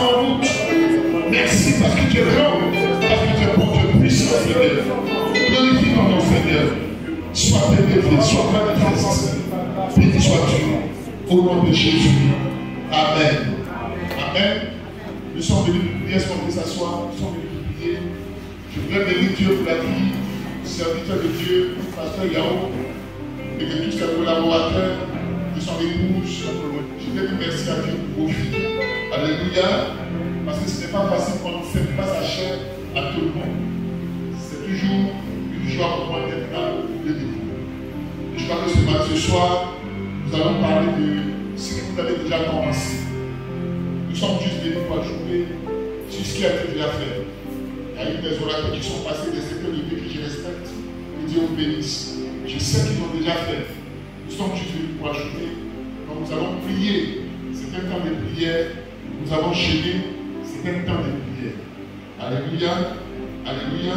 en route. Merci parce que tu es grand, parce que tu es bon, tu es puissant, Seigneur. Glorifie ton nom, Seigneur. Sois élevé, sois manifesté. Béni sois-tu, au nom de Jésus. Amen. Amen. Nous sommes venus prier, est-ce qu'on peut s'asseoir? Nous sommes venus prier. Je voudrais bénir Dieu pour la vie, serviteur de Dieu, pasteur Yao, et de tous ses collaborateurs, de son épouse. Je voudrais dire merci à Dieu pour vos vies. Alléluia. Parce que ce n'est pas facile quand on ne fait pas sa chair à tout le monde. C'est toujours une joie pour moi d'être là de vous. Je crois que ce soir, nous allons parler de ce que vous avez déjà commencé. Nous sommes juste venus pour ajouter sur ce qui a été déjà fait. Il y a eu des orateurs qui sont passés, des secteurs de vie que je respecte, et Dieu vous bénisse. Je sais qu'ils l'ont déjà fait. Nous sommes juste venus pour ajouter. Donc nous allons prier. C'est un temps de prière. Nous allons gêner. C'est un temps de prière. Alléluia. Alléluia.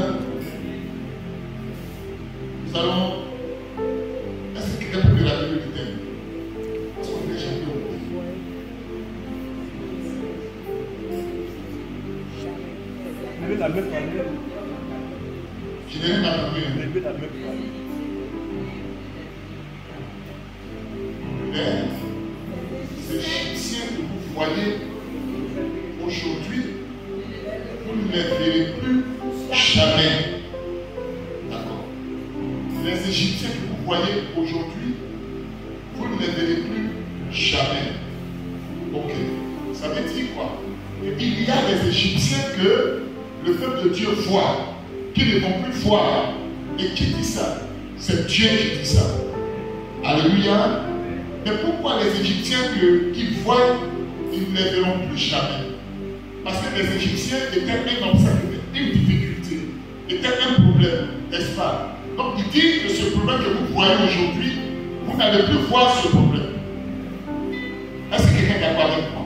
Nous allons. Est-ce que quelqu'un peut me rappeler le thème? Parce qu'on est champion. Je n'ai rien entendu. Les Égyptiens que vous voyez aujourd'hui, vous ne les verrez plus jamais. D'accord. Les Égyptiens que vous voyez aujourd'hui, vous ne les verrez plus jamais. Ok. Ça veut dire quoi? Il y a des Égyptiens que le peuple de Dieu voit, qui ne vont plus voir. Et qui dit ça? C'est Dieu qui dit ça. Alléluia. Mais pourquoi les Égyptiens qu'ils voient, ils ne les verront plus jamais? Parce que les Égyptiens étaient un obstacle, une difficulté, étaient un problème, n'est-ce pas? Donc il dit que ce problème que vous voyez aujourd'hui, vous n'allez plus voir ce problème. Est-ce que quelqu'un est d'accord avec moi?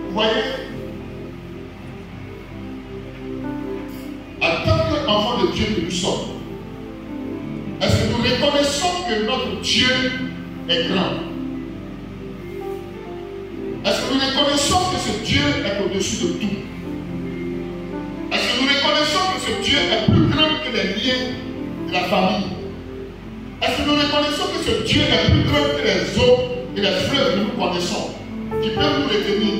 Vous voyez? En tant qu'enfants de Dieu que nous sommes, est-ce que nous reconnaissons que notre Dieu est grand? Est-ce que nous reconnaissons que ce Dieu est au-dessus de tout? Est-ce que nous reconnaissons que ce Dieu est plus grand que les liens de la famille? Est-ce que nous reconnaissons que ce Dieu est plus grand que les eaux et les fleuves que nous connaissons, qui peuvent nous retenir?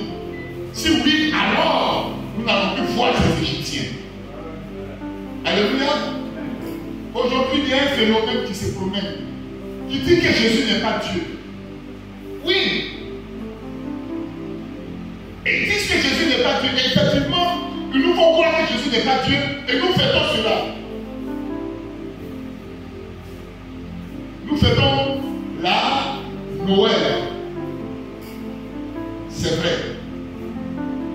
Si oui, alors nous n'allons plus voir ces Égyptiens. Alléluia. Aujourd'hui, il y a un phénomène qui se promène. Il dit que Jésus n'est pas Dieu. Oui. Et ils disent que Jésus n'est pas Dieu. Et effectivement, ils nous font croire que Jésus n'est pas Dieu. Et nous faisons cela. Nous faisons la Noël. C'est vrai.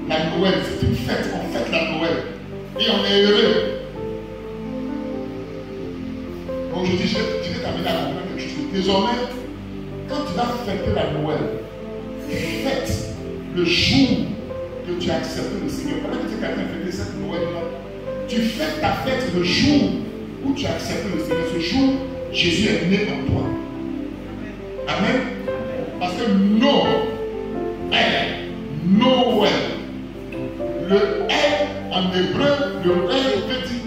La Noël, c'est une fête. On fête la Noël. Et on est heureux. Aujourd'hui, je vais t'amener à comprendre quelque chose. Désormais, quand tu vas fêter la Noël, fête le jour que tu as accepté le Seigneur. Pendant que tu es quelqu'un fêter cette Noël-là, tu fêtes ta fête le jour où tu as accepté le Seigneur. Ce jour, Jésus est né en toi. Amen. Parce que Noël, le L en hébreu, le L veut dire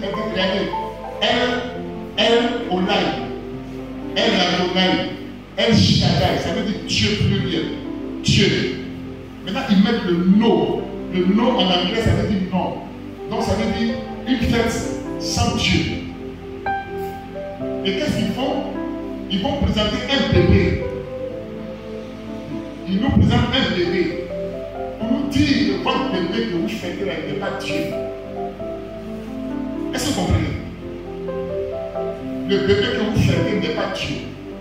El Olay, El Adonai, El Shaddai, ça veut dire Dieu pluriel, Dieu. Maintenant, ils mettent le no. Le no en anglais, ça veut dire non. Donc, ça veut dire une fête sans Dieu. Et qu'est-ce qu'ils font? Ils vont présenter un bébé. Ils nous présentent un bébé. Pour nous dire que votre bébé que vous faites là, il n'est pas Dieu. Est-ce que vous comprenez? Le bébé que vous faites n'est pas Dieu.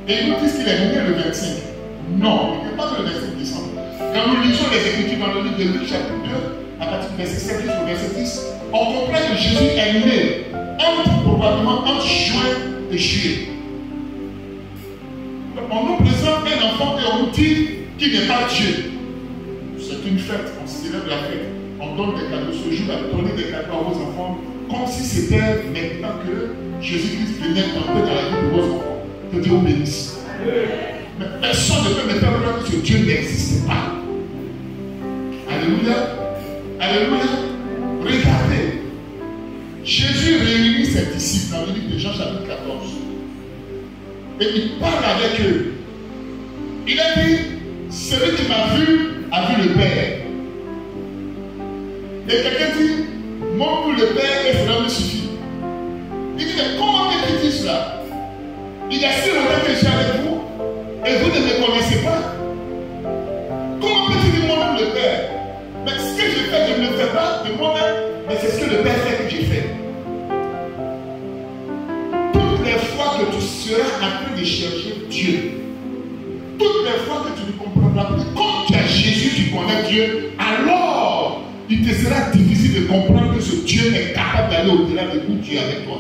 Et ils nous disent qu'il est né le 25. Non, il n'est pas le 25 décembre. Quand nous lisons les Écritures dans le livre de Luc, chapitre 2, à partir du verset 7 jusqu'au verset 10, on comprend que Jésus est né probablement entre juin et juillet. Donc, on nous présente un enfant et on nous dit qu'il n'est pas Dieu. C'est une fête, on célèbre la fête. On donne des cadeaux. Ce jour, on donne des cadeaux à vos enfants comme si c'était maintenant que Jésus-Christ venait entrer dans la vie de vos enfants. Que Dieu vous bénisse. Mais personne ne peut me faire croire que ce Dieu n'existe pas. Alléluia. Alléluia. Regardez. Jésus réunit ses disciples dans le livre de Jean chapitre 14. Et il parle avec eux. Il a dit, celui qui m'a vu a vu le Père. Et quelqu'un dit, montre-nous le Père et cela me suffit. Il dit, mais comment peut-il dire cela? Il y a si longtemps que je suis avec vous et vous ne me connaissez pas. Comment peut-il dire montre-nous le Père? Mais ce que je fais, je ne le fais pas de moi-même, mais c'est ce que le Père fait que j'ai fait. Toutes les fois que tu seras en train de chercher Dieu, toutes les fois que tu ne comprendras plus, quand tu as Jésus, tu connais Dieu, alors il te sera difficile de comprendre que ce Dieu est capable d'aller au-delà de où Dieu est avec toi.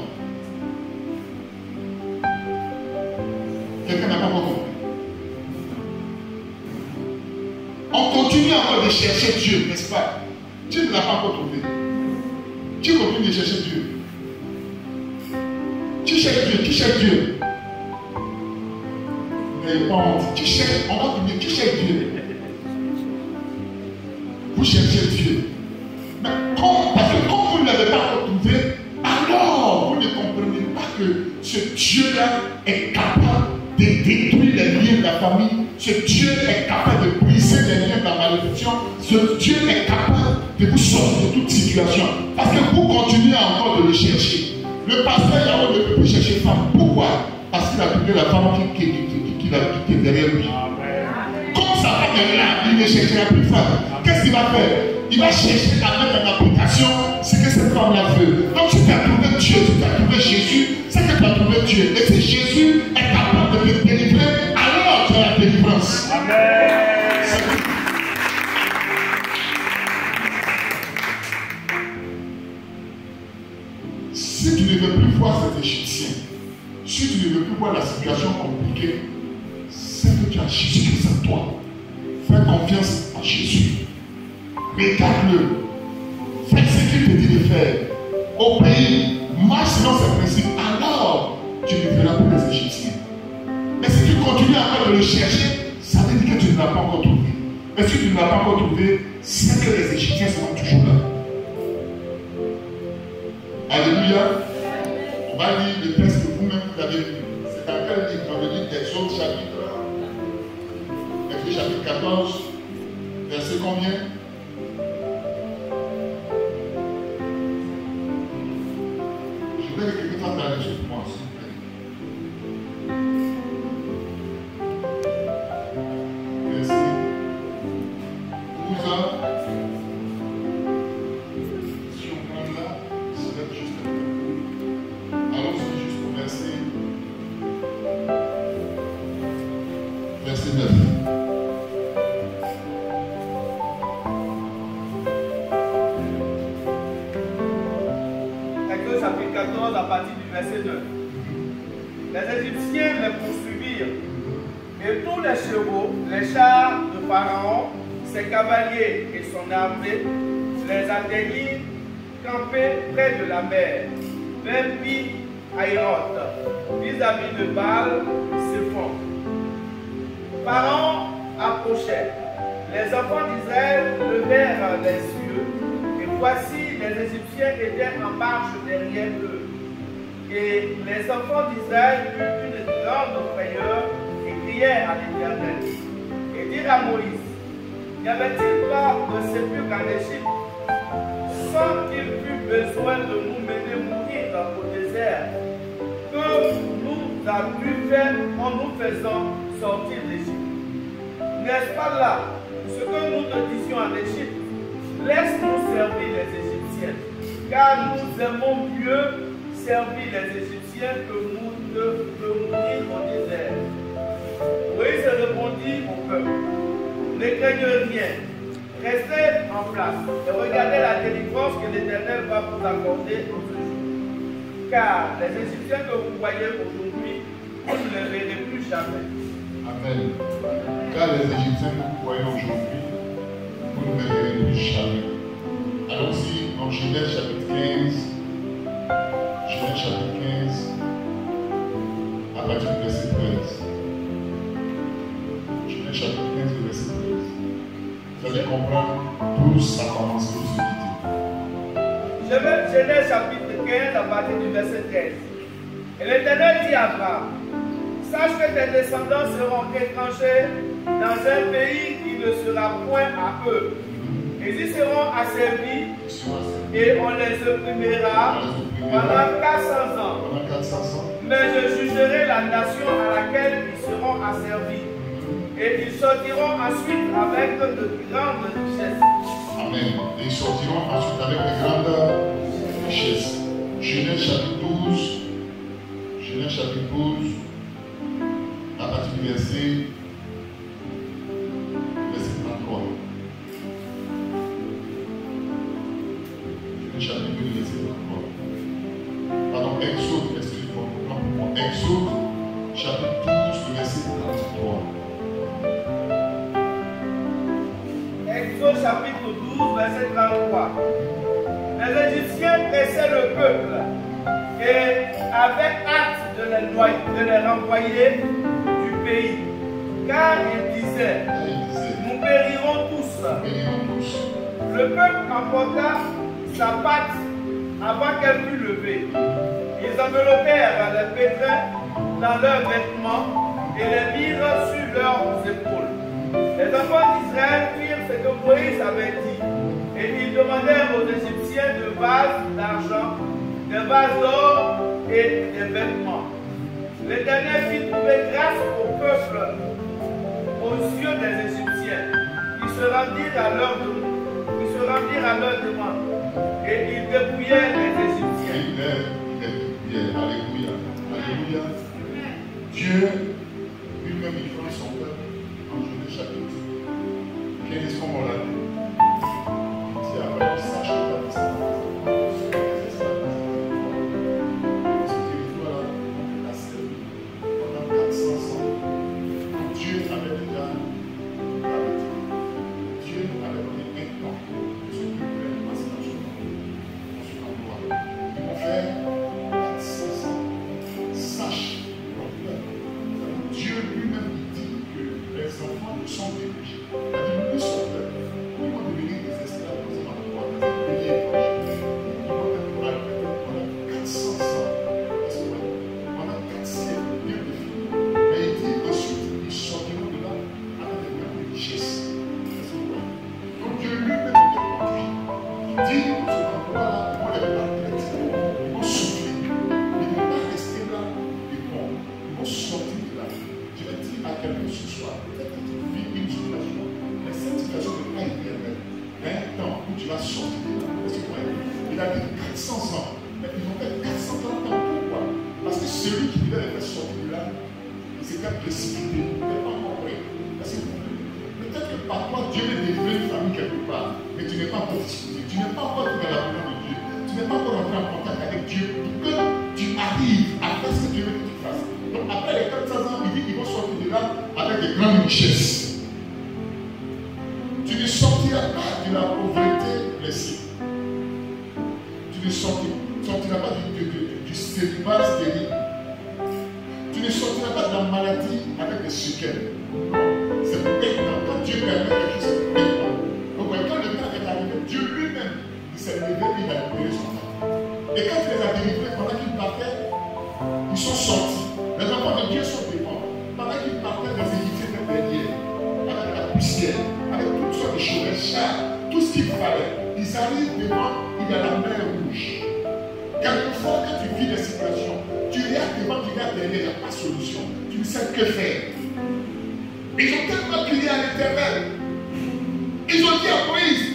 Quelqu'un n'a pas encore compris. On continue encore de chercher Dieu, n'est-ce pas? Tu ne l'as pas encore trouvé. Tu continues de chercher Dieu. Tu cherches Dieu, tu cherches Dieu. Mais pas honte. Tu cherches, on va te dire, tu cherches Dieu. Vous cherchez Dieu. Mais parce que quand vous ne l'avez pas encore trouvé, alors vous ne comprenez pas que ce Dieu-là est capable de détruire les liens de la famille. Ce Dieu est capable de briser les liens de la malédiction. Ce Dieu est capable de vous sortir de toute situation. Parce que vous continuez encore de le chercher. Le pasteur Yahweh ne peut plus chercher femme. Pourquoi? Parce qu'il a trouvé la femme qu'il a quittée derrière lui. Comme sa femme est là, il ne cherchera plus femme. Qu'est-ce qu'il va faire? Il va chercher à mettre en application ce que cette femme-là veut. Donc si tu as trouvé Dieu, si tu as trouvé Jésus, c'est que tu as trouvé Dieu. Et si Jésus est capable de te délivrer, alors tu as la délivrance. Amen. Si tu ne veux plus voir cet Égyptien, si tu ne veux plus voir la situation compliquée, c'est que tu as Jésus-Christ en toi. Fais confiance en Jésus. Regarde-le. Fais ce qu'il te dit de faire. Obéis. Marche selon ses principes. Alors, tu ne verras plus les Égyptiens. Mais si tu continues encore de le chercher, ça veut dire que tu ne l'as pas encore trouvé. Mais si tu ne l'as pas encore trouvé, c'est que les Égyptiens seront toujours là. Alléluia. On va lire le texte que vous-même vous avez lu. C'est dans quel livre? Dans le livre d'Exode chapitre 14, verset combien? Je voudrais que quelqu'un fasse la lecture pour moi, s'il vous plaît. Verset 12 ans. Si on prend là, ça va être juste un peu. Allons-y juste au verset 9. Chapitre 14 à partir du verset 9. Les Égyptiens les poursuivirent, et tous les chevaux, les chars de Pharaon, ses cavaliers et son armée les atteignirent campés près de la mer, vers Pi-Hahiroth, vis-à-vis de Baal-Séphon. Pharaon approchait. Les enfants d'Israël levèrent les yeux, et voici les Égyptiens étaient en marche derrière eux. Et les enfants d'Israël eurent une grande frayeur et crièrent à l'Éternel. Et dirent à Moïse, n'y avait-il pas de sépulcre en Égypte, sans qu'il fût besoin de nous mener mourir au désert, que nous avons fait en nous faisant sortir d'Égypte? N'est-ce pas là ce que nous te disions en Égypte? Laisse-nous servir les Égyptiens, car nous aimons mieux servir les Égyptiens que nous de mourir au désert. Moïse répondit au peuple, ne craignez rien, restez en place et regardez la délivrance que l'Éternel va vous accorder en ce jour. Car les Égyptiens que vous voyez aujourd'hui, vous ne les verrez plus jamais. Amen. Car les Égyptiens que vous voyez aujourd'hui, vous ne les verrez plus jamais. Allons-y dans Genèse chapitre 15. Genèse chapitre 15, à partir du verset 13. Genèse chapitre 15, verset 13. Vous allez comprendre d'où ça commence, d'où se quitter. Je vais Genèse chapitre 15 à partir du verset 13. Et l'Éternel dit à Abraham, sache que tes descendants seront étrangers dans un pays qui ne sera point à eux. Ils y seront asservis et on les opprimera pendant 400 ans. Mais je jugerai la nation à laquelle ils seront asservis. Et ils sortiront ensuite avec de grandes richesses. Amen. Et ils sortiront ensuite avec de grandes richesses. Genèse chapitre 12. Genèse chapitre 12. À partir du verset 33. Genèse chapitre 12, verset 33. Pardon, Exode, excusez-moi. Exode chapitre 12, verset 33. Exode chapitre 12, verset 33. Les Égyptiens pressaient le peuple et avaient hâte de les renvoyer du pays. Car ils disaient, nous périrons tous. Le peuple emporta sa patte avant qu'elle fût levée. Ils enveloppèrent les pétrins dans leurs vêtements et les mirent sur leurs épaules. Les enfants d'Israël firent ce que Moïse avait dit, et ils demandèrent aux Égyptiens de vases d'argent, des vases d'or et des vêtements. L'Éternel fit trouver grâce au peuple aux yeux des Égyptiens, qui se rendirent à leur demande, et ils dépouillaient les Égyptiens. Alléluia. Alléluia. Dieu lui-même il prend son peuple en Genèse chapitre 15 comme on l'a dit. Il dit après, sache que ta descendance, ce territoire-là, on l'a servi pendant 400 ans. Dieu avait déjà arrêté. Dieu avait donné un temps de ce peuple de passer dans son endroit. Ils vont faire 400 ans. Sache leur peuple. Dieu lui-même dit que les enfants ne sont dirigés. Ils sont peuple. Ils vont devenir des esclaves dans un endroit, dans un pays étranger. Ils vont être pendant 400 ans. Pendant 4 siècles, bien définis. Mais il dit ensuite, ils sortiront de là avec des grandes richesses. Donc Dieu lui-même est conduit. Il dit que ce endroit-là, ils vont les maltraiter. Ils vont souffrir. Ils ne vont pas rester là et bon. Ils vont sortir de là. Je vais dire à quelqu'un ce soir, peut-être que tu vis une situation, mais cette situation n'est pas éternelle. Il y a un temps où tu vas sortir de là. Il a dit 400 ans, mais ils vont faire 400 ans. Pourquoi? Parce que celui qui devait les faire sortir de là, il s'était précipité, il n'était pas encore prêt. Peut-être que par toi, Dieu veut délivrer une famille quelque part, mais tu n'es pas encore disposé, tu n'es pas encore dans la volonté de Dieu, tu n'es pas encore entré en contact avec Dieu pour que tu arrives à faire ce que Dieu veut que tu fasses. Donc après les 400 ans, il dit qu'ils vont sortir de là avec de grandes richesses. Tu ne sortiras pas de la pauvreté blessée. Tu ne sortiras pas du célibat stérile. Tu ne sortiras pas de la maladie avec des séquelles. Non, c'est maintenant. Quand Dieu permet quelque chose, c'est maintenant. Donc quand le temps est arrivé, Dieu lui-même, il s'est levé et il a libéré son enfant. Et quand il les a délivrés, pendant qu'ils partaient, ils sont sortis. Les enfants de Dieu sont devant. Pendant qu'ils partaient, les Égyptiens étaient derrière, avec la poussière, avec toutes sortes de choses, les chars, tout ce qu'il fallait. Ils arrivent devant, il y a la mer rouge. Quelquefois, quand tu vis des situations, tu regardes devant, tu regardes derrière, il n'y a pas de solution. Tu ne sais que faire. Ils ont tellement crié à l'Éternel. Ils ont dit à Moïse,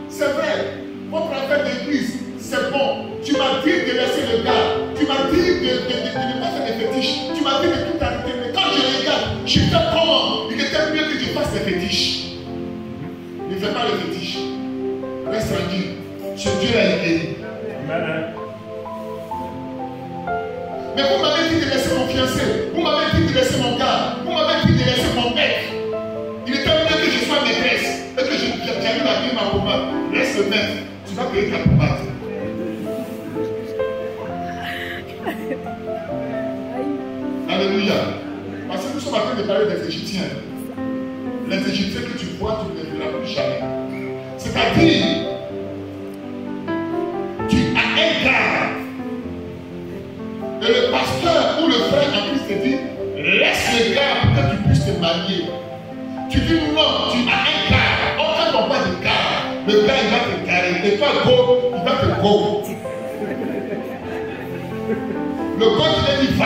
c'est vrai, votre affaire d'église, c'est bon. Tu m'as dit de laisser le gars. Tu m'as dit de ne pas faire des fétiches. Tu m'as dit de tout arrêter. Mais quand je regarde, je fais comment? Il était mieux que je fasse des fétiches. Ne fais pas les fétiches. Reste tranquille. Ce Dieu a guéri. Mais vous m'avez dit de laisser mon fiancé. Vous m'avez dit de laisser mon gars. Vous m'avez dit de laisser mon mec. Il était mieux que je sois maîtresse. Et que j'arrive à payer ma pommade. Laisse le mettre. Tu vas payer ta pommade. Alléluia. Parce que nous sommes en train de parler des Égyptiens. les Égyptiens que tu vois, tu ne les verras plus jamais. C'est-à-dire, tu as un gars. Et le pasteur ou le frère en Christ te dit, laisse le gars pour que tu puisses te marier. Tu dis non, tu as un gars. Quand on parle de gars, le gars il va te carrer. Et toi, go, il va te go. Le go, tu lui dis va.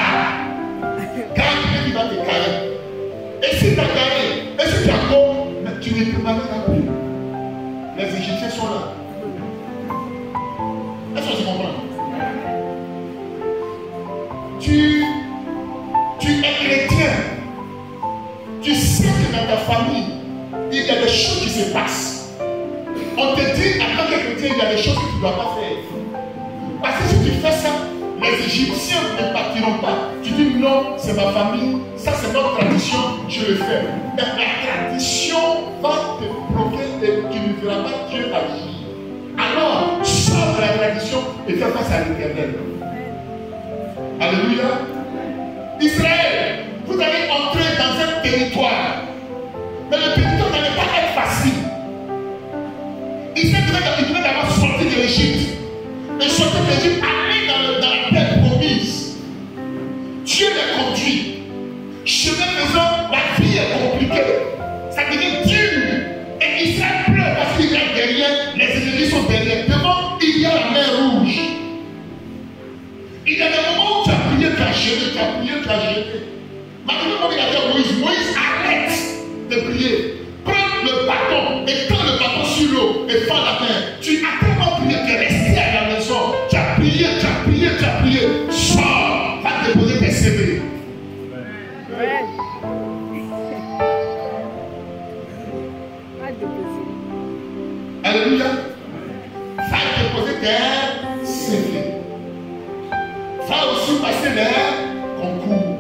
Car il va te carrer. Et si tu as carré, et si tu as go, tu ne te marieras plus. Les Égyptiens sont là. Est-ce que tu comprends? Tu es chrétien. Tu sais que dans ta famille, il y a des choses qui se passent. On te dit, en tant que chrétien, il y a des choses que tu ne dois pas faire. Parce que si tu fais ça, les Égyptiens ne partiront pas. Tu dis non, c'est ma famille, ça c'est notre tradition, je le fais. Mais la tradition va te bloquer et tu ne verras pas Dieu agir. Alors, sors de la tradition et fais face à l'Éternel. Alléluia. Israël, vous allez entrer dans un territoire. Mais le territoire n'allait pas être facile. Israël devait d'abord sortir de l'Égypte. Et sortir de l'Égypte, aller dans la terre promise. Dieu les conduit. Chemin faisant, la vie est compliquée. Ça devient dur. Et Israël pleure parce qu'il y a derrière, les ennemis sont derrière. Devant, il y a la mer rouge. Il y a des moments où tu as prié, tu as jeté, tu as prié, tu as jeté. Maintenant, on a dit à Moïse, Moïse, arrête de prier. Prends le bâton et prends le bâton sur l'eau et fends la main. Tu as tellement prié, tu es resté à la maison. Tu as prié, tu as prié, tu as prié. Sors, va déposer tes CV. Alléluia. Va déposer tes CV. Va aussi passer les concours.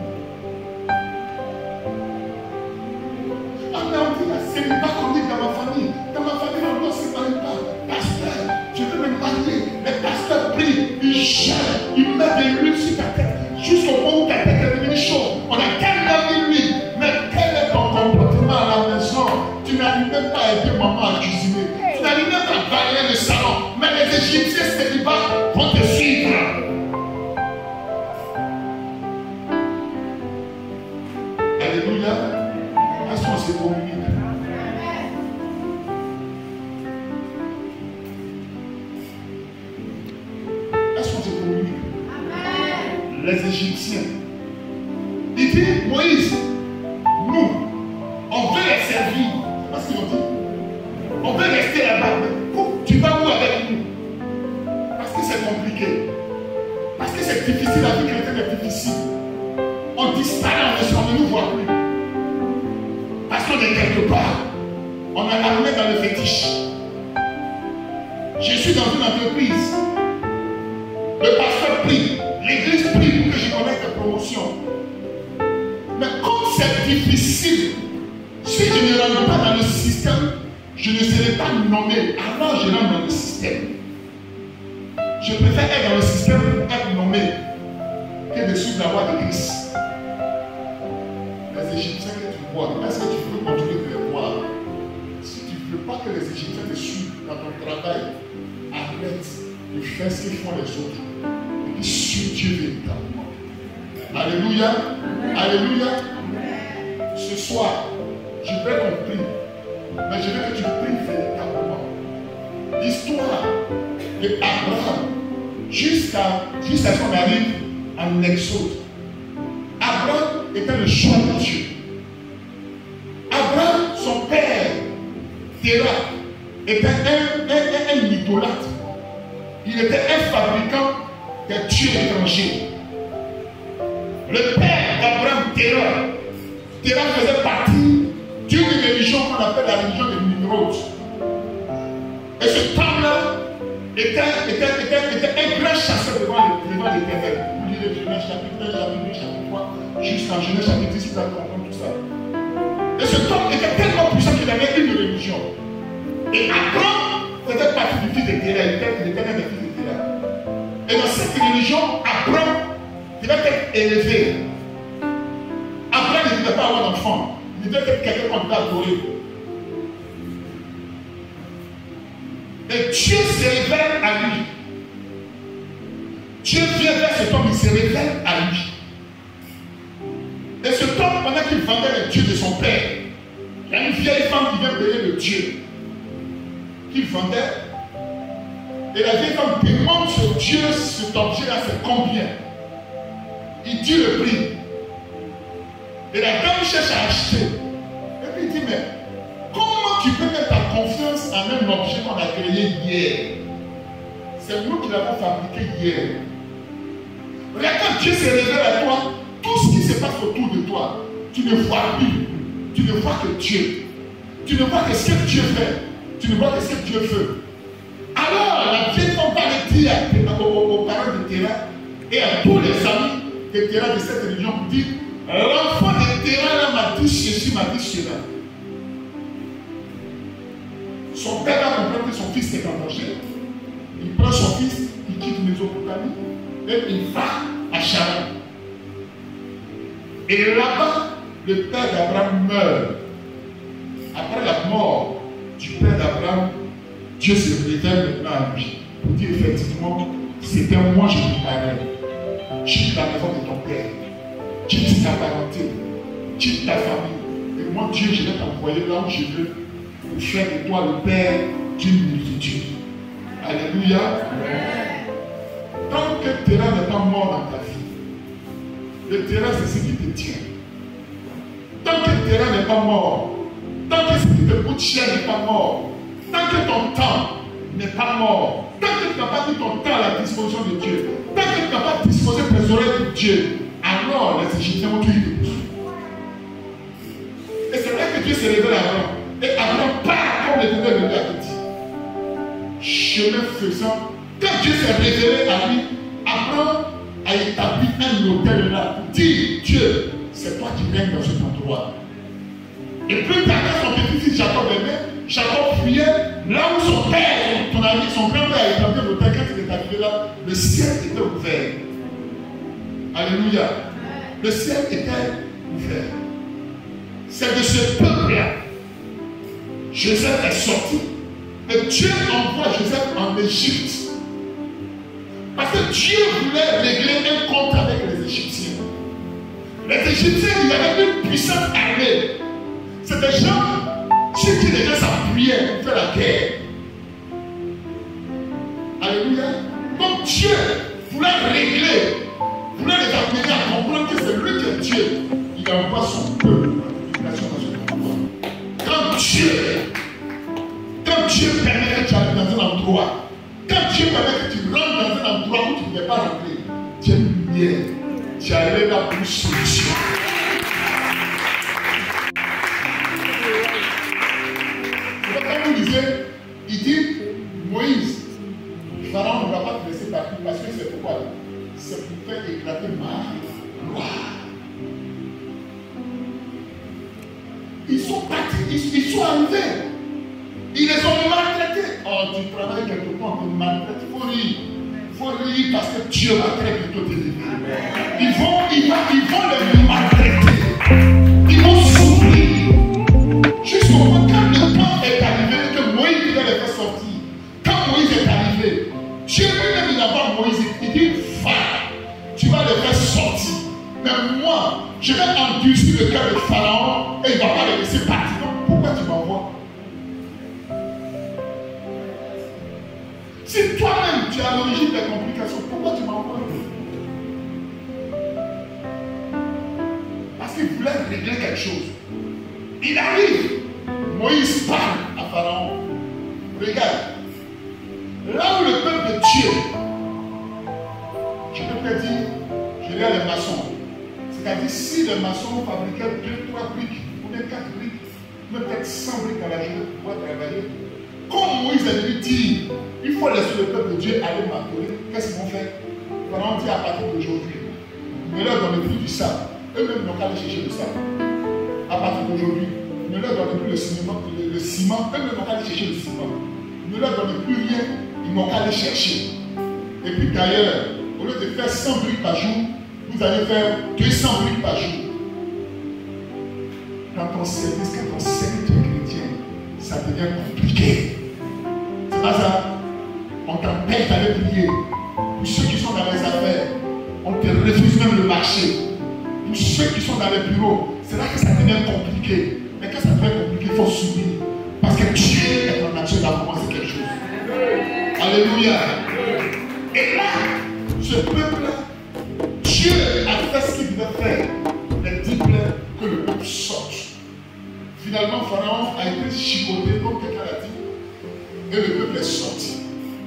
Ah, mais on dit, ce n'est pas comme dit dans ma famille. Dans ma famille, on ne se marie pas. Pasteur, je veux me marier. Les pasteurs prient, ils gèrent, ils mettent des l'huile sur ta tête. Jusqu'au moment où ta tête est devenue chaude. On a tellement mis l'huile. Mais quel est ton comportement à la maison? Tu n'arrives même pas à aider maman à cuisiner. Tu n'arrives même pas à balayer le salon. Mais les Égyptiens célibataires vont te suivre. Alléluia. Est-ce qu'on se communique? Est-ce qu'on se communique? Les Égyptiens. Il dit, Moïse, nous, on veut les servir. Parce qu'ils ont dit, on veut rester là-bas. Tu vas où avec nous? Parce que c'est compliqué. Parce que c'est difficile, la vie chrétienne est difficile. On disparaît, on ne nous voit plus. Parce qu'on est quelque part. On a l'armée dans le fétiche. Je suis dans une entreprise. Le pasteur prie. L'église prie pour que je connaisse des promotions. Mais comme c'est difficile, si je ne rentre pas dans le système, je ne serai pas nommé. Alors je rentre dans le système. Je préfère être dans le système pour être nommé que de suivre la voie de Christ. Les Égyptiens que tu vois, est-ce que tu peux continuer de les voir? Si tu ne veux pas que les Égyptiens te suivent dans ton travail, arrête de faire ce qu'ils font les autres. Et puis suis Dieu véritablement. Alléluia. Alléluia. Ce soir, je veux qu'on prie. Mais je veux que tu pries véritablement. L'histoire d'Abraham, jusqu'à ce qu'on arrive en Exode. Abraham était le choix de Dieu. Abraham, son père, Terah, était un idolâtre. Il était un fabricant de dieux étrangers. Le père d'Abraham, Terah faisait partie d'une religion qu'on appelle la religion des Nimrod. Et ce temps-là était un grand chasseur devant l'Éternel. Vous lisez Genèse chapitre 1, chapitre 2, chapitre 3, jusqu'en Genèse chapitre 6, vous allez comprendre tout ça. Et ce temps était tellement puissant qu'il avait une religion. Et Abraham faisait partie du fils de Terah, il était un des fils de Terah. Et dans cette religion, Abraham devait être élevé. Abraham ne devait pas avoir d'enfant. Il devait être quelqu'un qu'on doit adorer. Et Dieu se révèle à lui. Dieu vient vers cet homme, il se révèle à lui. Et cet homme, pendant qu'il vendait le Dieu de son père, il y a une vieille femme qui vient payer le Dieu qu'il vendait. Et la vieille femme demande ce Dieu, cet objet-là, c'est combien? Il dit le prix. Et la dame cherche à acheter. Et puis il dit, mais comment tu peux mettre ta confiance en un objet qu'on a créé hier? C'est nous qui l'avons fabriqué hier. Regarde, quand Dieu se révèle à toi, tout ce qui se passe autour de toi, tu ne vois plus. Tu ne vois que Dieu. Tu ne vois que ce que Dieu fait. Tu ne vois que ce que Dieu veut. Alors, la vieille femme va le dire aux parents de Terah et à tous les amis de Terah de cette religion pour dire, l'enfant de Terah là m'a dit ceci, m'a dit cela. Son père a compris que son fils est en danger. Il prend son fils, il quitte Mésopotamie et il va à Charan. Et là-bas, le père d'Abraham meurt. Après la mort du père d'Abraham, Dieu se révèle maintenant à lui. Pour dire effectivement, c'était moi je te parlais. Quitte la maison de ton père. Quitte ta parenté. Quitte ta famille. Et moi, Dieu, je vais t'envoyer là où je veux pour faire de toi le père d'une multitude. Alléluia. Tant que Terah n'est pas mort dans ta vie, le Terah c'est ce qui te tient. Tant que Terah n'est pas mort, tant que ce qui te coûte cher n'est pas mort, tant que ton temps n'est pas mort, tant que tu n'as pas mis ton temps à la disposition de Dieu, tant que tu n'as pas disposé tes oreilles de Dieu, alors les Égyptiens vont tuer de tout. Et c'est vrai que Dieu se révèle à Abraham. Et Abraham part comme l'Éternel de lui a dit. Chemin faisant, quand Dieu s'est révélé à lui, Abraham a établi un hôtel là pour dire, Dieu, c'est toi qui règnes dans cet endroit. Et plus tard, quand son petit-fils Jacob est né, Jacob fuyait là où son père, ton ami, son grand-père a établi un hôtel. Quand il est arrivé là, le ciel était ouvert. Alléluia. Le ciel était ouvert. C'est de ce peuple-là. Joseph est sorti. Et Dieu envoie Joseph en Égypte. Parce que Dieu voulait régler un compte avec les Égyptiens. Les Égyptiens, il y avait une puissante armée. C'est des gens sur qui les gens s'appuyaient pour faire la guerre. Alléluia. Donc Dieu voulait régler, voulait les amener à comprendre que c'est lui qui est Dieu. Il envoie son peuple dans ce endroit. Quand Dieu permet que tu ailles dans un endroit, quand Dieu permet que tu rentres dans un endroit où tu ne peux pas rentrer, tu es lumière. Tu allais là pour une solution. Comme vous disiez, il dit Moïse, Pharaon ne va pas te laisser partir parce que c'est pourquoi? C'est pour faire éclater ma loi. Ils sont partis, ils sont arrivés. Ils les ont maltraités. Oh, tu travailles quelque part pour maltraiter. Il faut rire. Il faut rire parce que Dieu va très bientôt te délivrer. Ils vont les maltraiter. Ils vont souffrir. Jusqu'au moment quand le temps est arrivé que Moïse devait les faire sortir. Quand Moïse est arrivé, Dieu lui-même il envoie Moïse. Il dit, va, tu vas les faire sortir. Mais moi, je vais endurcir le cœur de Pharaon et il ne va pas les laisser partir. Donc, pourquoi tu m'envoies? Si toi-même tu es à l'origine des complications, pourquoi tu m'envoies? Parce qu'il voulait régler quelque chose. Il arrive. Moïse parle à Pharaon. Regarde. Là où le peuple de Dieu, je peux te dire, je regarde les maçons. C'est-à-dire si les maçons fabriquaient 2, 3 briques, ou 4 briques, peut-être 100 briques à la journée pour pouvoir travailler. Comme Moïse a dû dire, il faut laisser le peuple de Dieu aller m'appeler. Qu'est-ce qu'ils vont faire? Pharaon dit à partir d'aujourd'hui, ne leur donne plus du sable. Eux-mêmes n'ont qu'à aller chercher le sable. À partir d'aujourd'hui, ne leur donne plus le ciment. Eux-mêmes n'ont qu'à aller chercher le ciment. Ne leur donne plus rien, ils n'ont qu'à aller chercher. Et puis d'ailleurs, au lieu de faire 100 briques par jour, vous allez faire 200 briques par jour. Quand on service chrétien, ça devient compliqué. C'est pas ça. On t'empêche d'aller prier. Pour ceux qui sont dans les affaires, on te refuse même le marché. Pour ceux qui sont dans les bureaux, c'est là que ça devient compliqué. Mais quand ça devient compliqué, il faut subir. Parce que Dieu est en nature à commencer quelque chose. Alléluia. Et là, ce peuple-là, Dieu a fait ce qu'il devait faire. Les 10 plaies que le peuple sorte. Finalement, Pharaon a été chicoté, comme quelqu'un l'a dit. Et le peuple est sorti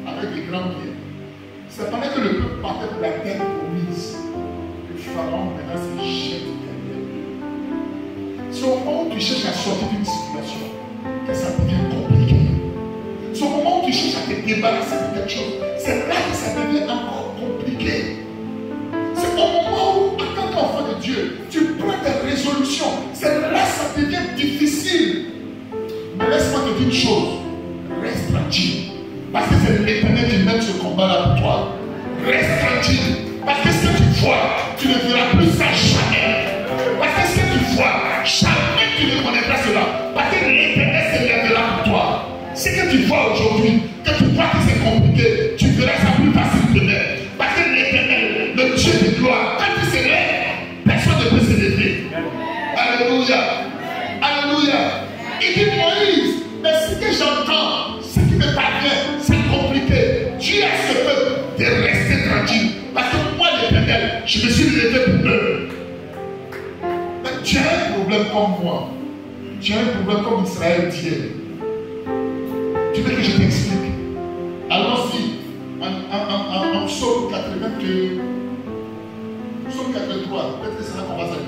avec des grands pieds. C'est pendant que le peuple partait pour la terre promise que Pharaon maintenant se jette derrière. C'est au moment où tu cherches à sortir d'une situation que ça devient compliqué. C'est au moment où tu cherches à te débarrasser de quelque chose, c'est là que ça devient encore compliqué. C'est au moment où, en tant qu'enfant de Dieu, tu prends des résolutions, c'est là que ça devient difficile. Mais laisse-moi te dire une chose, reste tranquille. Parce que c'est l'Éternel qui mène ce combat-là pour toi. Reste tranquille. Parce que ce que tu vois, tu ne verras plus ça jamais. Parce que ce que tu vois, jamais tu ne connaîtras cela. Parce que l'Éternel se lèvera pour toi. Ce que tu vois aujourd'hui, que tu vois que c'est compliqué, tu verras ça plus facile demain. Parce que l'Éternel, le Dieu de gloire, quand il se lève, personne ne peut se lever. Alléluia. Alléluia. Il dit Moïse, mais ce que j'entends, ce qui me parvient, c'est compliqué. Dieu a ce peuple de rester tranquille. Parce que moi, l'Éternel, je me suis levé pour eux. Mais tu as un problème comme moi. Tu as un problème comme Israël d'hier. Tu veux que je t'explique? Allons-y. En Psaume 82. Psaume 83. Peut-être que c'est là qu'on va s'arrêter.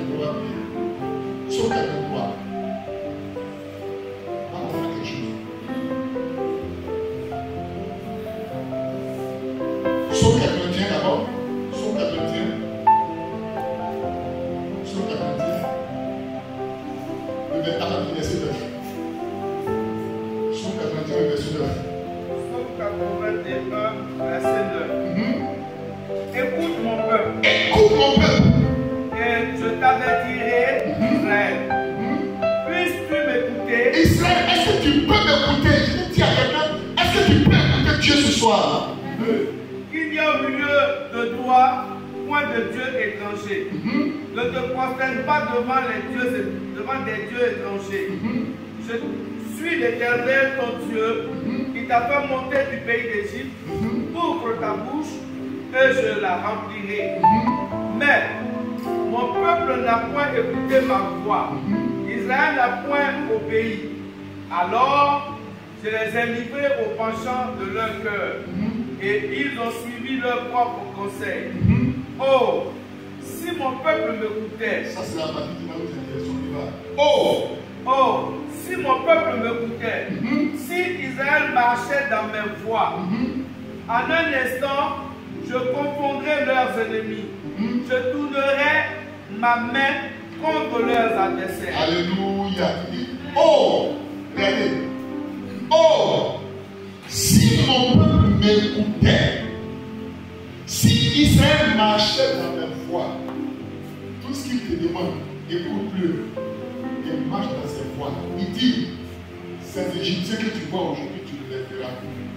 Psaume 83. On va faire quelque chose. Psaume 81 d'abord. Psaume 81. Psaume 81. Le verset 9. Psaume 81, verset 9. Psaume 81, verset 9. Écoute mon peuple. Écoute mon peuple. Et je t'avertirai, Israël. Puisses-tu m'écouter? Israël, est-ce que tu peux m'écouter? Je vais dire à quelqu'un, est-ce que tu peux écouter Dieu ce soir? Qu'il n'y a au milieu de toi point de Dieu étranger. Ne te prosterne pas devant des dieux étrangers. Je suis l'Éternel ton Dieu qui t'a fait monter du pays d'Égypte. Ouvre ta bouche et je la remplirai. Mais mon peuple n'a point écouté ma voix. Israël n'a point obéi. Alors je les ai livrés au penchant de leur cœur. Et ils ont suivi leur propre conseil. Oh, si mon peuple m'écoutait. Ça, c'est la partie qui m'a dit. Oh, si mon peuple m'écoutait, si Israël marchait dans mes voies, en un instant, je confondrais leurs ennemis. Je tournerais ma main contre leurs adversaires. Alléluia. Oh, regardez. Oh, si mon peuple m'écoutait, si Israël marchait dans mes voies, tout ce qu'il te demande, écoute-le et marche dans ses voies. Il dit, ces Égyptiens que tu vois aujourd'hui, tu ne les verras plus.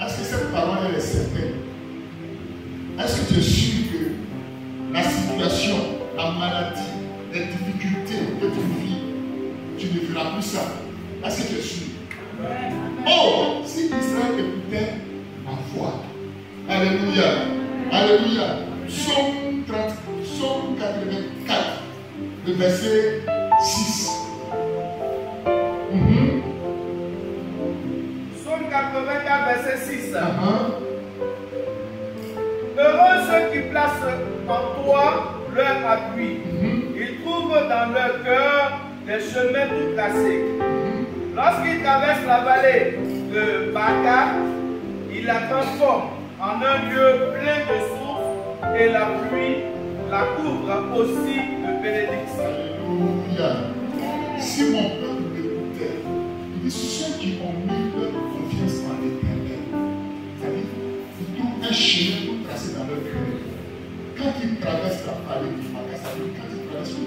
Est-ce que cette parole elle est certaine? Est-ce que tu es sûr que la situation, la maladie, les difficultés que tu vis, tu ne verras plus ça? Est-ce que tu es sûr? Oh, si Israël écoutait ma voix. Alléluia. Alléluia. Psaume 84, le verset 6. Psaume 84, verset 6. Heureux ceux qui placent en toi leur appui. Ils trouvent dans leur cœur des chemins tout tracés. Lorsqu'ils traversent la vallée de Baca, ils la transforment en un lieu plein de sources et la pluie la couvre aussi de bénédictions. Alléluia. Si mon peuple m'écoutait, il dit ceux qui ont mis leur confiance en l'Éternel, c'est-à-dire ils trouvent un chemin tout tracé dans leur cœur. Quand ils traversent la vallée de Baca, c'est-à-dire quand ils traversent le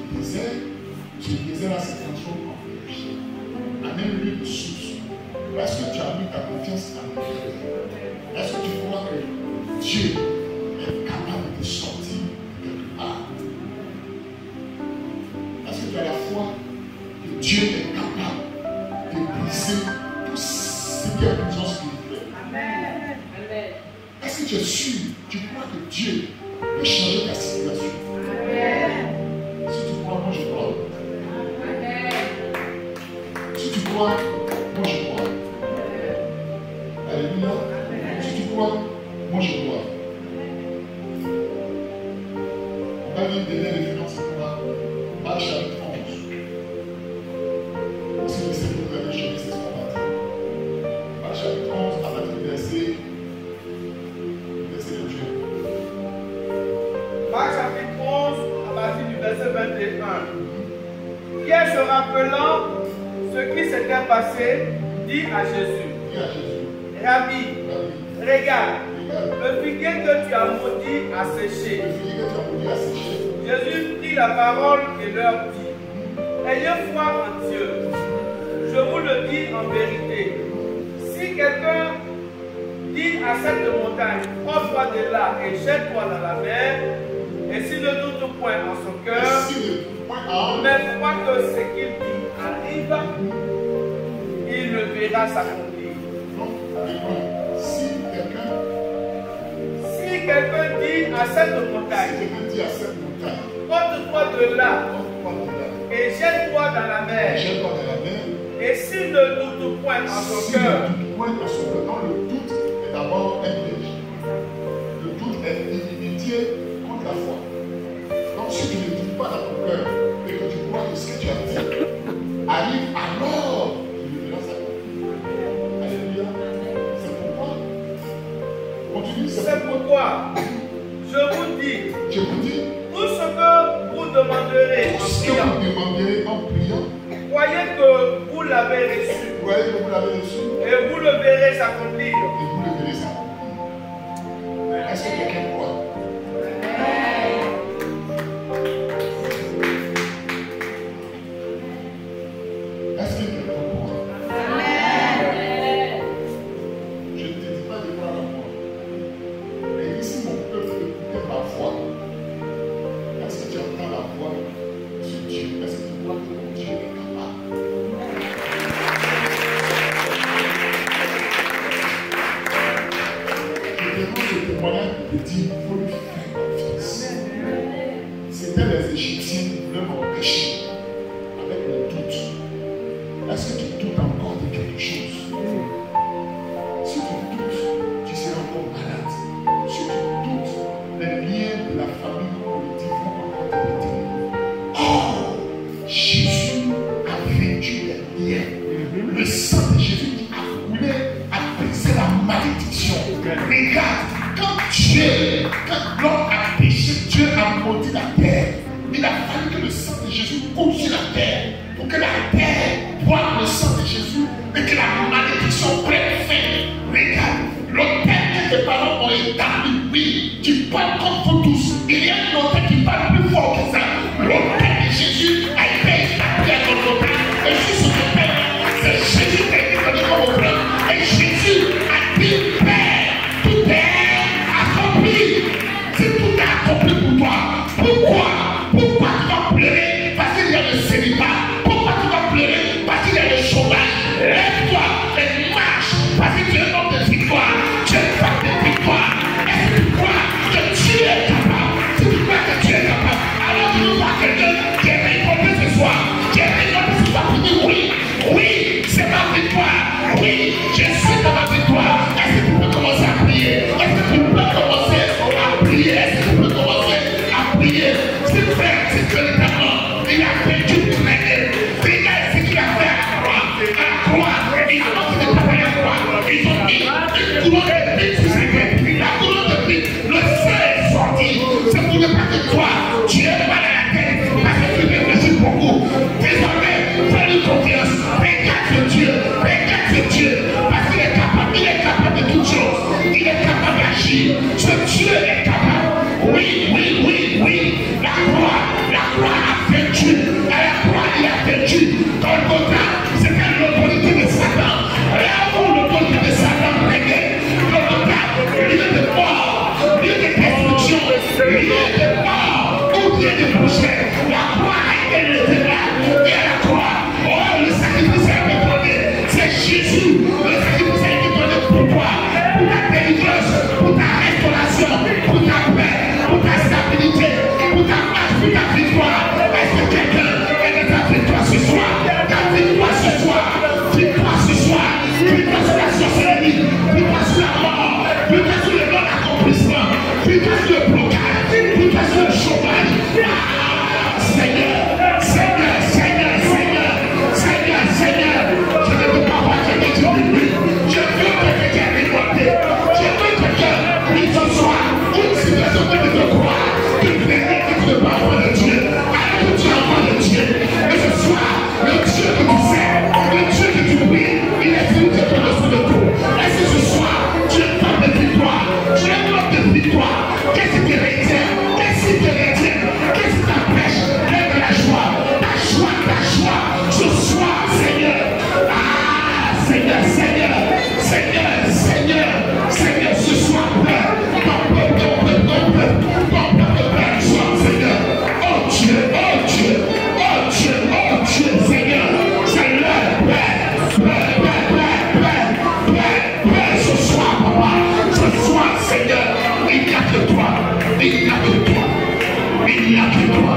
désert se transforme en fleuve. La même lieu de source. Est-ce que tu as mis ta confiance en Dieu? Est-ce que tu crois que Dieu est capable de sortir de quelque part? Est-ce que tu as la foi que Dieu est capable de briser tout ce qui est prison spirituelle? Amen. Est-ce que tu es sûr, tu crois que Dieu peut changer ta situation? Amen. Si tu crois, moi je crois. Amen. Si tu crois, moi je crois. Alléluia. Si tu crois, moi je crois. On va lire des références pour Marc chapitre 11. Si le Seigneur vous avez choisi, c'est ce qu'on va dire. Marc chapitre 11, à partir du verset de Dieu. Marc chapitre 11, à partir du verset 21. Pierre, se rappelant ce qui s'était passé, dit à Jésus, Dis à Jésus, Rabbi, Rabbi, regarde, regarde, le figuier que tu as maudit a séché. le figuier que tu as voulu assécher. Jésus prit la parole et leur dit, ayez foi en Dieu. Je vous le dis en vérité. Si quelqu'un dit à cette montagne, prends-toi de là et jette-toi dans la mer, et s'il ne doute point en son cœur, Et si le point A, mais croit que ce qu'il dit arrive, il le verra s'accomplir. non, loin. Si quelqu'un dit à cette montagne, dit à cette montagne, prends-toi de là prends-toi de là, et jette-toi dans la mer, jette-toi dans la mer. et s'il ne doute point en son Si cœur, le doute point dans son cœur, non, le doute est d'abord un piège. Le doute est inimitié contre la foi. Donc si tu ne doutes pas dans ton cœur et que tu crois que ce que tu as dit arrive, alors tu le verras s'accomplir. Alléluia. C'est pourquoi. Continue, c'est pourquoi je vous dis, Je vous dis, tout ce que vous demanderez en ce que priant, vous demanderez en priant, croyez que vous l'avez reçu, croyez que vous l'avez reçu et vous le verrez s'accomplir. et vous le verrez s'accomplir. Est-ce que quelqu'un croit? Est-ce que quelqu'un croit? Je ne te dis pas de croire en moi. Mais ici, mon peuple écoute ma voix. Est-ce que tu entends la voix de Dieu? Est-ce que tu crois que mon Dieu est capable? Je demande le témoignage de dire, il faut lui faire confiance. C'était les Égyptiens qui voulaient m'empêcher avec le doute. Est-ce que tu doutes encore de quelque chose? Si tu doutes, tu seras encore malade. Si tu doutes, les liens de la famille politique vont encore te détruire. Oh, Jésus a vaincu les liens. Le sang de Jésus qui a coulé a brisé la malédiction. Regarde, quand l'homme a péché, Dieu a maudit la terre. Il a fallu que le sang de Jésus coule sur la terre pour que la terre boive le sang de Jésus et que la malédiction prenne fin. Regarde, l'autel que tes parents ont établi, oui, tu parles comme vous tous. Il y a un autel qui parle plus fort que ça. L'autel de Jésus a été établi à notre autel. Et sur ce autel, c'est Jésus qui a été connu comme autel. Et Jésus a dit, Père, tout est accompli. C'est tout est accompli pour toi. Pourquoi? Pourquoi tu vas pleurer? Parce qu'il y a le célibat. Pourquoi tu vas pleurer? Parce qu'il y a le chômage. Lève-toi et marche. Parce que tu es un homme de victoire. Tu es une femme de victoire. Est-ce que tu crois que tu es capable? Si tu crois que tu es capable, alors tu nous vois quelqu'un qui est récolté ce soir. Qui est récolté ce soir. Tu dis oui, oui, c'est ma victoire. Oui, je suis dans ma victoire. Est-ce que tu peux commencer à prier? Est-ce que tu peux commencer à prier? Est-ce que tu peux commencer à prier? C'est frère, c'est véritablement. Il a fait tout pour l'aider. Regarde ce qu'il a fait à la croix. À la croix, ils ont fait des travail à la croix. Ils ont mis une couronne de pique sur sa tête. La couronne de pique, le sang est sorti. C'est pour ne pas que toi, tu aies mal à la tête. Parce que tu réfléchis beaucoup. Désormais, fais-lui confiance. Regarde Dieu. Regarde Dieu. Parce qu'il est capable. Il est capable de toutes choses. Il est capable d'agir. Ce Dieu est capable. Oui, oui, oui, oui. La croix a fait projet. La croix a été levée là. Et à la croix, oh, le sacrifice a été donné. C'est Jésus. Le sacrifice a été donné pour toi, pour ta délivrance, pour ta restauration, pour ta paix, pour ta stabilité, pour ta marche, pour ta victoire. Est-ce que quelqu'un est ta victoire ce soir? Ta victoire ce soir. Victoire ce soir. Victoire sur la sorcellerie. Victoire sur la mort. Victoire sur le non-accomplissement. Victoire sur le blocage. Victoire sur le chômage. Ah, Seigneur, Seigneur, Seigneur, Seigneur, Seigneur, Seigneur. Je ne veux pas voir quelqu'un qui oublie. Je veux que quelqu'un ait monté. Je veux que quelqu'un ait ce soir une situation que tu peux croire. Que tu ne peux pas avoir de Dieu. Alors que tu as avoir de Dieu. Et ce soir, le Dieu que tu sais, le Dieu que tu pries, il est venu te donner sous le coup. Est-ce que ce soir, tu es pas de victoire? Tu es pas de victoire. Qu'est-ce qui te retient? Qu'est-ce qui te retient? Qu'est-ce qui t'empêche d'être de la joie? Ta joie, ta joie. Ce soir, Seigneur. Ah, Seigneur, Seigneur, Seigneur, Seigneur, Seigneur, ce soir, Père, ton peuple, Seigneur. Oh Dieu, oh Dieu, oh Dieu, oh Dieu, Seigneur, Seigneur, Père, ce soir, Papa, ce soir, Seigneur, il n'y a que toi, il n'y a que toi, il n'y a que toi.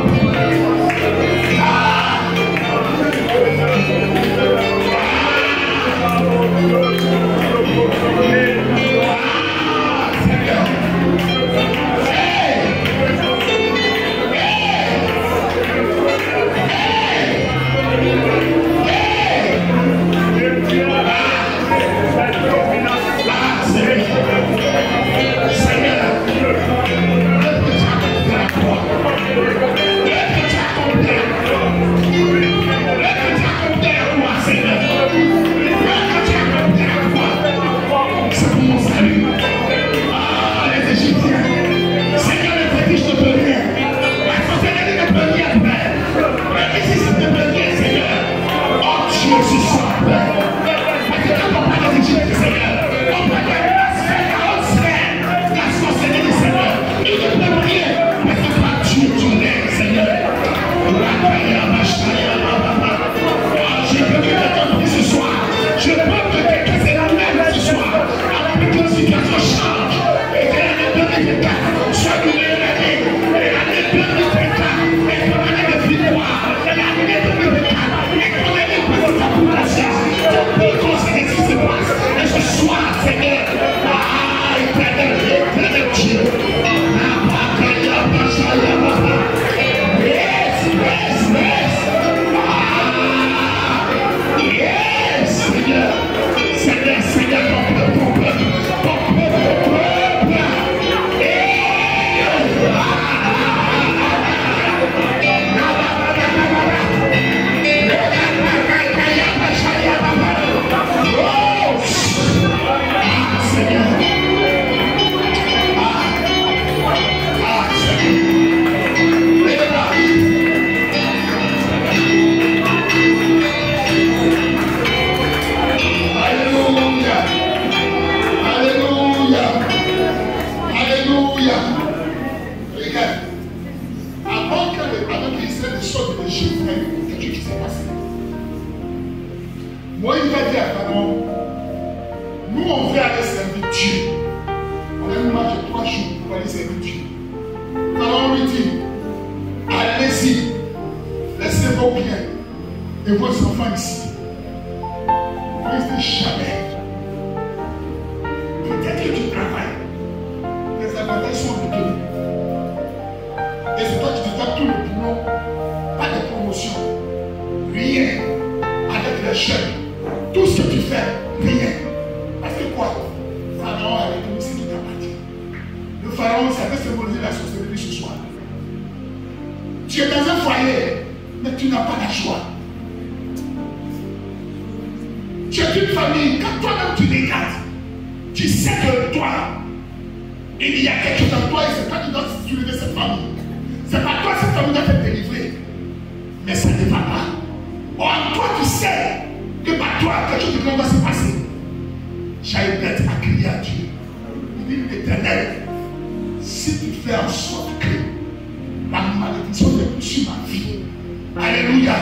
Alléluia.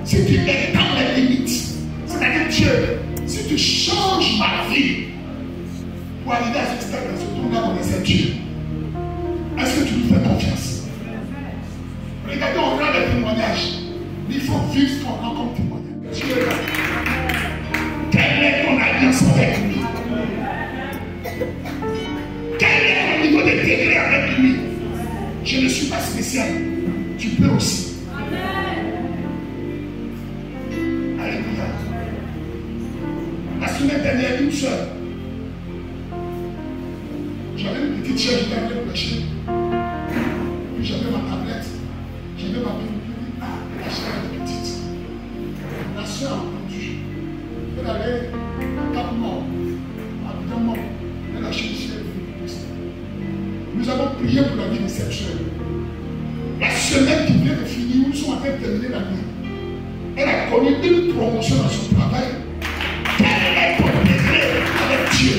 Si tu es dans les limites, c'est-à-dire Dieu, si tu changes ma vie pour arriver à ce stade, ce tour-là, on essaie Dieu. Est-ce que tu lui fais confiance? Regardez, on regarde les témoignages. Il faut vivre ce qu'on rend comme témoignage. Dieu est là. Quelle est ton alliance avec lui? Quel est ton niveau de degré avec lui? Je ne suis pas spécial. Tu peux aussi. Alléluia. La semaine dernière, une soeur. J'avais une petite chaise, j'étais en train de prêcher. Puis j'avais ma tablette. J'avais ma Bible. Ah, la chaise est petite. La soeur a entendu. Elle allait à Cap Mort, à Bidon Mort. Elle a cherché le Christ. Nous avons prié pour la vie de cette soeur. La semaine qui vient de finir, nous sommes en train de terminer l'année. Elle a connu une promotion dans son travail. Quel est ton degré avec Dieu?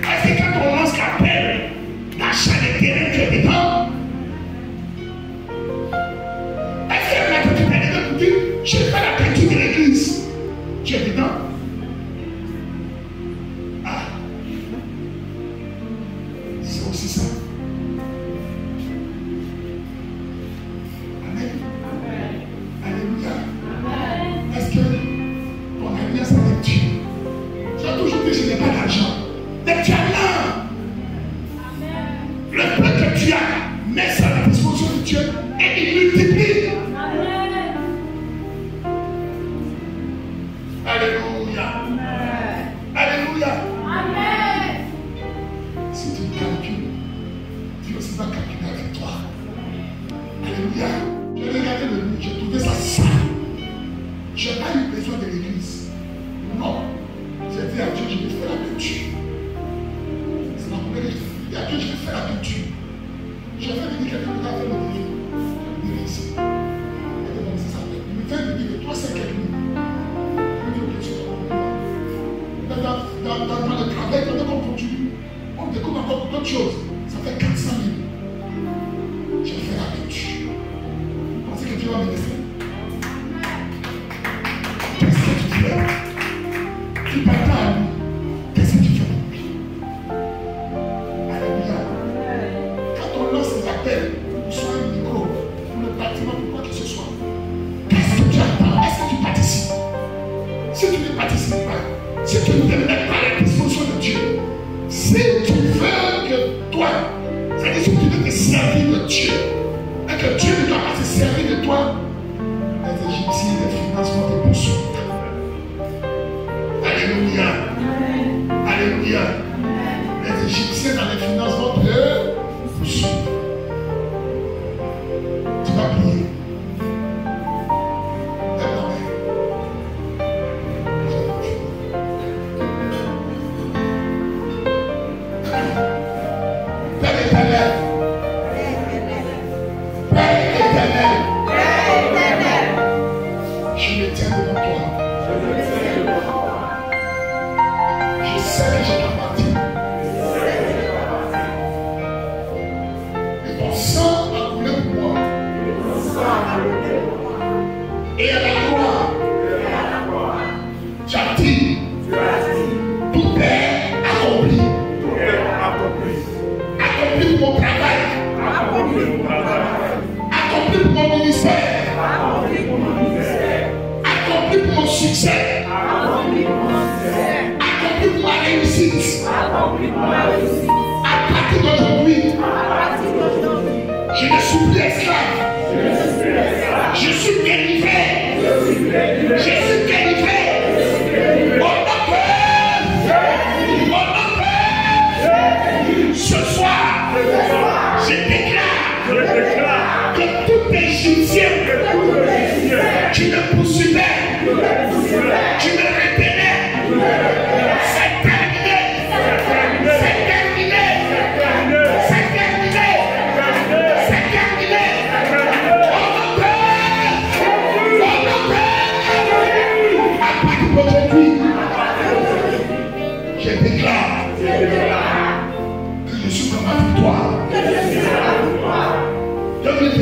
Est-ce que quand on lance l'appel, l'achat de terrain, tu es dedans? Est-ce que la petite année de dire, je fais la peinture de l'église? Tu es dedans? Ah, c'est aussi ça. Amen. Alléluia. Est-ce que ton alliance avec Dieu? Tu as toujours dit, je n'ai pas d'argent. Mais tu as là. Le peu que tu as, mets ça à la disposition de Dieu et il multiplie. Alléluia. Alléluia. Si tu calcules, Dieu aussi va calculer avec toi. Alléluia. J'ai regardé le livre, j'ai trouvé ça sale. Je n'ai pas eu besoin de l'église. Non. J'ai dit à Dieu, je vais faire la peinture. C'est ma première chose. J'ai dit à Dieu, je vais faire la peinture. J'ai fait venir quelqu'un qui a fait le livre. Je vais ici. Il me fait venir de 300 quelques minutes. Dans le travail, quand on continue, on découvre encore d'autres choses. Ça fait 400 000. J'ai fait la peinture. Vous pensez que Dieu va me laisser? Qu'est-ce que tu fais? Tu parles à lui. Qu'est-ce que tu fais pour lui? Alléluia. Quand on lance les appels, pour soit un micro, pour le bâtiment, pour quoi que ce soit, qu'est-ce que tu attends? Est-ce que tu participes? Si tu ne participes pas, si tu ne te mets pas à la disposition de Dieu, si tu veux que toi, c'est-à-dire si tu veux te servir de Dieu, et que Dieu ne doit pas se servir de toi, les Égyptiens des finances vont te poursuivre. Alléluia. Alléluia. Les Égyptiens dans les finances vont te poursuivre. Tu vas prier.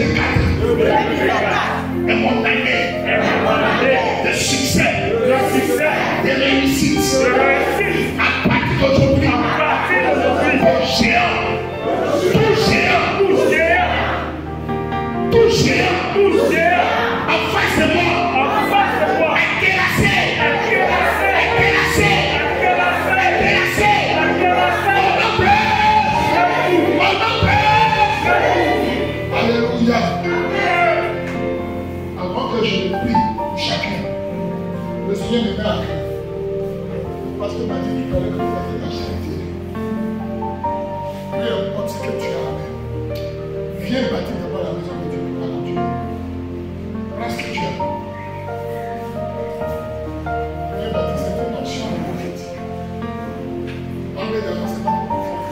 2024 est mon année de succès, de réussite. À partir d'aujourd'hui, tout géant, en face de moi, alléluia. Avant que je ne prie pour chacun, le Seigneur me met à cœur. Le pasteur m'a dit tout à l'heure que vous avez la charité. Peu importe ce que tu as à faire, viens bâtir d'abord la maison de Dieu pour continuer. Prends ce que tu as. Viens bâtir, c'est une action prophétique. Enlève d'abord, c'est pas pour faire.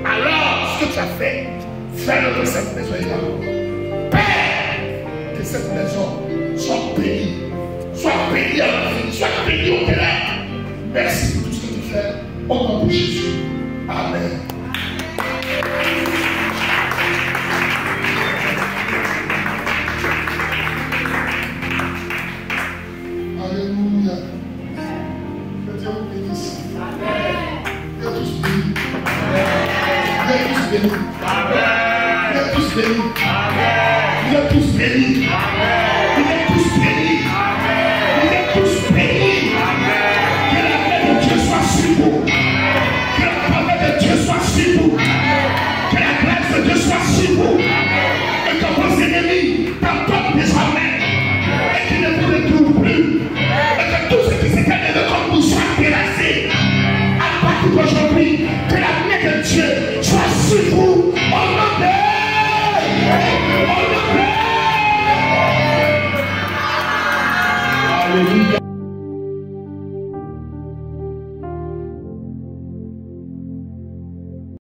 Alors, ce que tu as fait, fais-le de cette maison également. Père, cette maison soit bénie. Soit bénie à la vie, soit bénie au delà. Merci pour tout ce que tu fais. Au nom de Jésus. Amen. Alléluia. Que Dieu vous bénisse. Vous êtes tous bénis. Vous êtes tous bénis. Vous êtes tous bénis. Vous êtes tous bénis. Vous êtes tous bénis. Vous êtes tous bénis. Que la paix de Dieu soit sur vous. Que la parole de Dieu soit sur vous. Que la grâce de Dieu soit sur vous. Et que vos ennemis t'entendent désormais. Et qu'ils ne vous retrouvent plus. Et que tout ce qui s'est gagné de comme vous soit terrassé. À partir d'aujourd'hui, que la main de Dieu soit sur vous. Au nom de Alléluia.